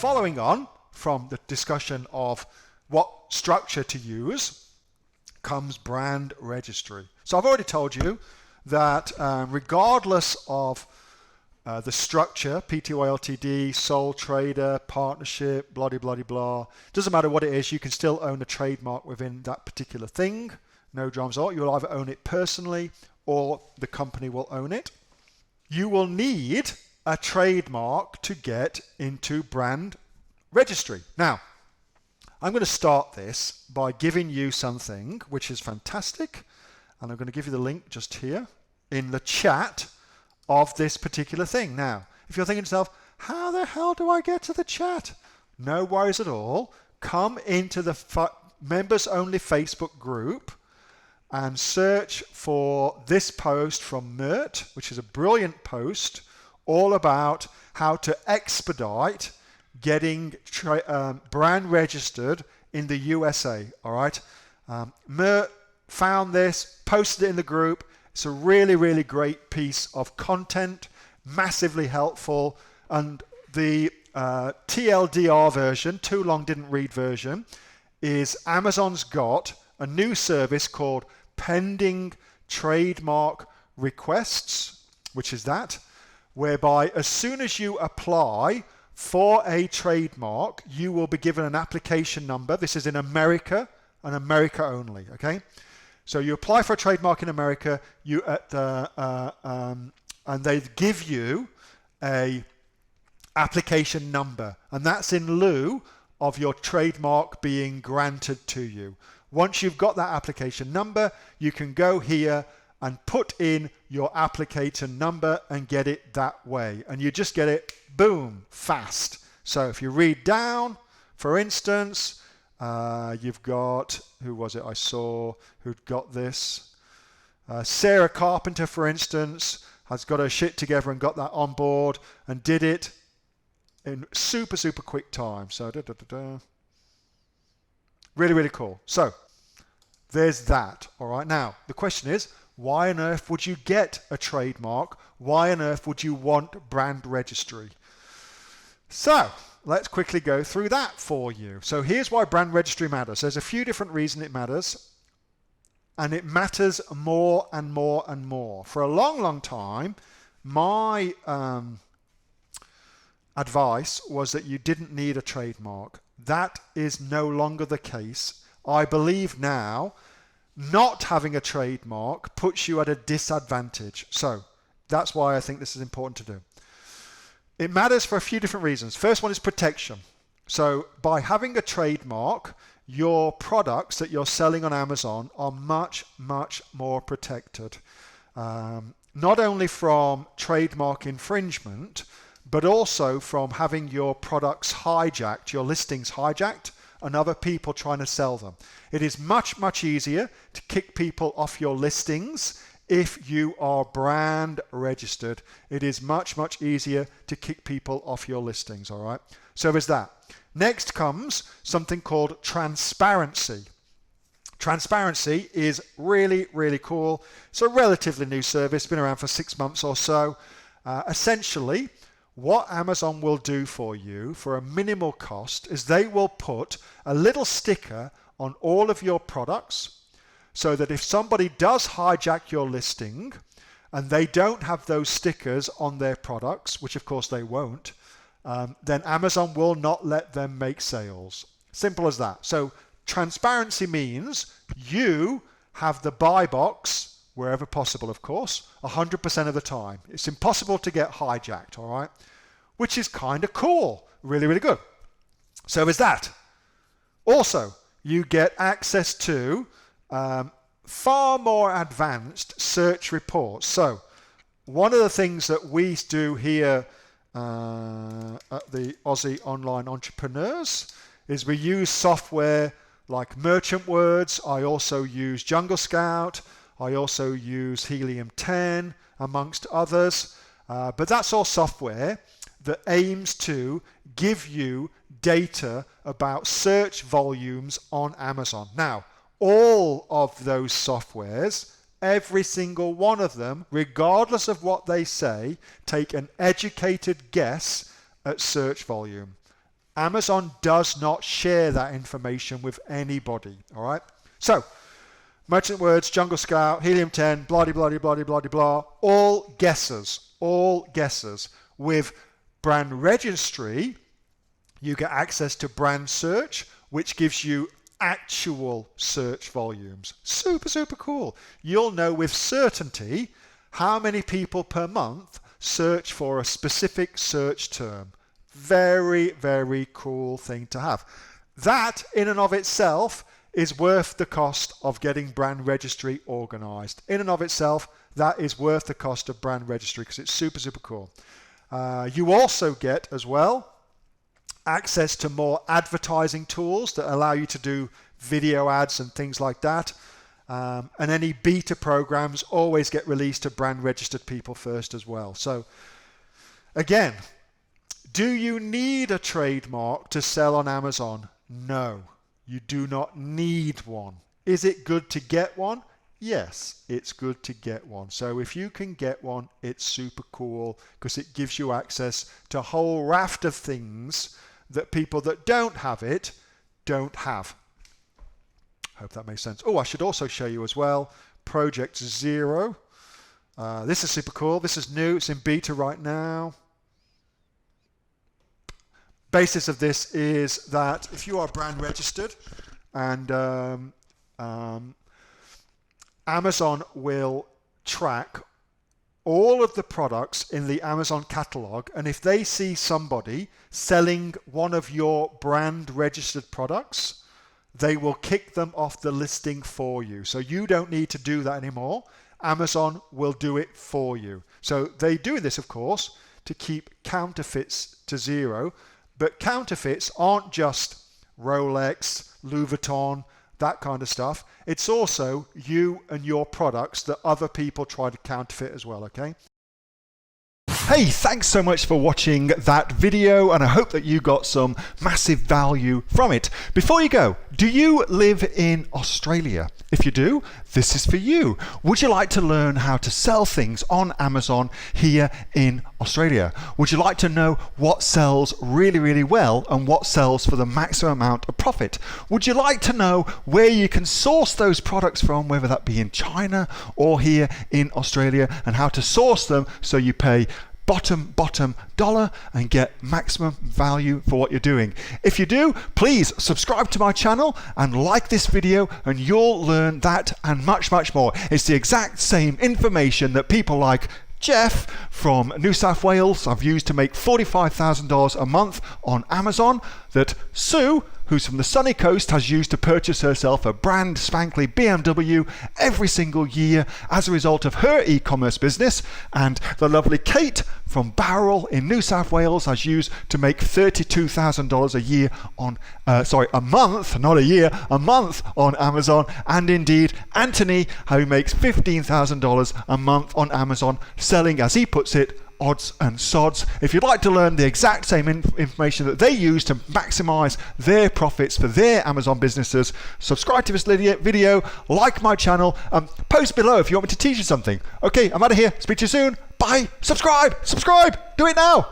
following on from the discussion of what structure to use comes brand registry. So I've already told you that regardless of the structure, PTY Ltd, sole trader, partnership, blah, blah, blah, blah, doesn't matter what it is, you can still own a trademark within that particular thing. No dramas at all. You'll either own it personally or the company will own it. You will need a trademark to get into brand registry. Now, I'm going to start this by giving you something which is fantastic, and I'm going to give you the link just here in the chat of this particular thing. Now, if you're thinking to yourself, how the hell do I get to the chat? No worries at all. Come into the members only Facebook group and search for this post from Mert, which is a brilliant post all about how to expedite getting brand registered in the USA. All right, Mert found this, posted it in the group. It's a really, really great piece of content, massively helpful. And the TLDR version, too long didn't read version, is Amazon's got a new service called Pending Trademark Requests, which is that, whereby as soon as you apply for a trademark, you will be given an application number. This is in America and America only, okay? So you apply for a trademark in America, and they give you a application number, and that's in lieu of your trademark being granted to you. Once you've got that application number, you can go here and put in your application number and get it that way. And you just get it, boom, fast. So if you read down, for instance, you've got, who was it I saw who'd got this? Sarah Carpenter, for instance, has got her shit together and got that on board and did it in super, super quick time. So, really, really cool. So, there's that. All right. Now, the question is, why on earth would you get a trademark? Why on earth would you want brand registry? So, let's quickly go through that for you. So, here's why brand registry matters. There's a few different reasons it matters. And it matters more and more and more. For a long, long time, my advice was that you didn't need a trademark. That is no longer the case. I believe now not having a trademark puts you at a disadvantage. So that's why I think this is important to do. It matters for a few different reasons. First one is protection. So by having a trademark, your products that you're selling on Amazon are much, much more protected. Not only from trademark infringement, but also from having your products hijacked, your listings hijacked, and other people trying to sell them. It is much, much easier to kick people off your listings if you are brand registered. It is much, much easier to kick people off your listings, all right? So there's that. Next comes something called transparency. Transparency is really, really cool. It's a relatively new service, been around for 6 months or so. Essentially, what Amazon will do for you for a minimal cost is they will put a little sticker on all of your products so that if somebody does hijack your listing and they don't have those stickers on their products, which of course they won't, then Amazon will not let them make sales. Simple as that. So transparency means you have the buy box, wherever possible, of course, 100% of the time. It's impossible to get hijacked, all right? Which is kind of cool. Really, really good. So is that. Also, you get access to far more advanced search reports. So one of the things that we do here at the Aussie Online Entrepreneurs is we use software like Merchant Words. I also use Jungle Scout. I also use Helium 10, amongst others. But that's all software that aims to give you data about search volumes on Amazon. Now, all of those softwares, every single one of them, regardless of what they say, take an educated guess at search volume. Amazon does not share that information with anybody, all right? So, Merchant Words, Jungle Scout, Helium 10, blah, blah, blah, blah, blah, blah, all guesses, all guesses. With brand registry, you get access to brand search, which gives you actual search volumes. Super, super cool. You'll know with certainty how many people per month search for a specific search term. Very, very cool thing to have. That in and of itself is worth the cost of getting brand registry organized. In and of itself, that is worth the cost of brand registry because it's super, super cool. You also get as well access to more advertising tools that allow you to do video ads and things like that. And any beta programs always get released to brand registered people first as well. So again, do you need a trademark to sell on Amazon? No, you do not need one. Is it good to get one? Yes, it's good to get one. So if you can get one, it's super cool because it gives you access to a whole raft of things that people that don't have it don't have. Hope that makes sense. Oh, I should also show you as well Project Zero. This is super cool. This is new. It's in beta right now. Basis of this is that if you are brand registered and Amazon will track all of the products in the Amazon catalog, and if they see somebody selling one of your brand registered products, they will kick them off the listing for you. So you don't need to do that anymore. Amazon will do it for you. So they do this, of course, to keep counterfeits to zero. But counterfeits aren't just Rolex, Louis Vuitton, that kind of stuff. It's also you and your products that other people try to counterfeit as well, okay? Hey, thanks so much for watching that video, and I hope that you got some massive value from it. Before you go, do you live in Australia? If you do, this is for you. Would you like to learn how to sell things on Amazon here in Australia? Would you like to know what sells really, really well and what sells for the maximum amount of profit? Would you like to know where you can source those products from, whether that be in China or here in Australia, and how to source them so you pay bottom dollar and get maximum value for what you're doing? If you do, please subscribe to my channel and like this video, and you'll learn that and much more. It's the exact same information that people like Jeff from New South Wales I've used to make $45,000 a month on Amazon, that Sue, who's from the sunny coast, has used to purchase herself a brand spankly BMW every single year as a result of her e-commerce business, and the lovely Kate from Bowral in New South Wales has used to make $32,000 a year on, a month, not a year, a month on Amazon, and indeed Anthony, who makes $15,000 a month on Amazon, selling, as he puts it, odds and sods. If you'd like to learn the exact same information that they use to maximize their profits for their Amazon businesses, subscribe to this video, like my channel, post below if you want me to teach you something. Okay, I'm out of here. Speak to you soon. Bye. Subscribe. Do it now.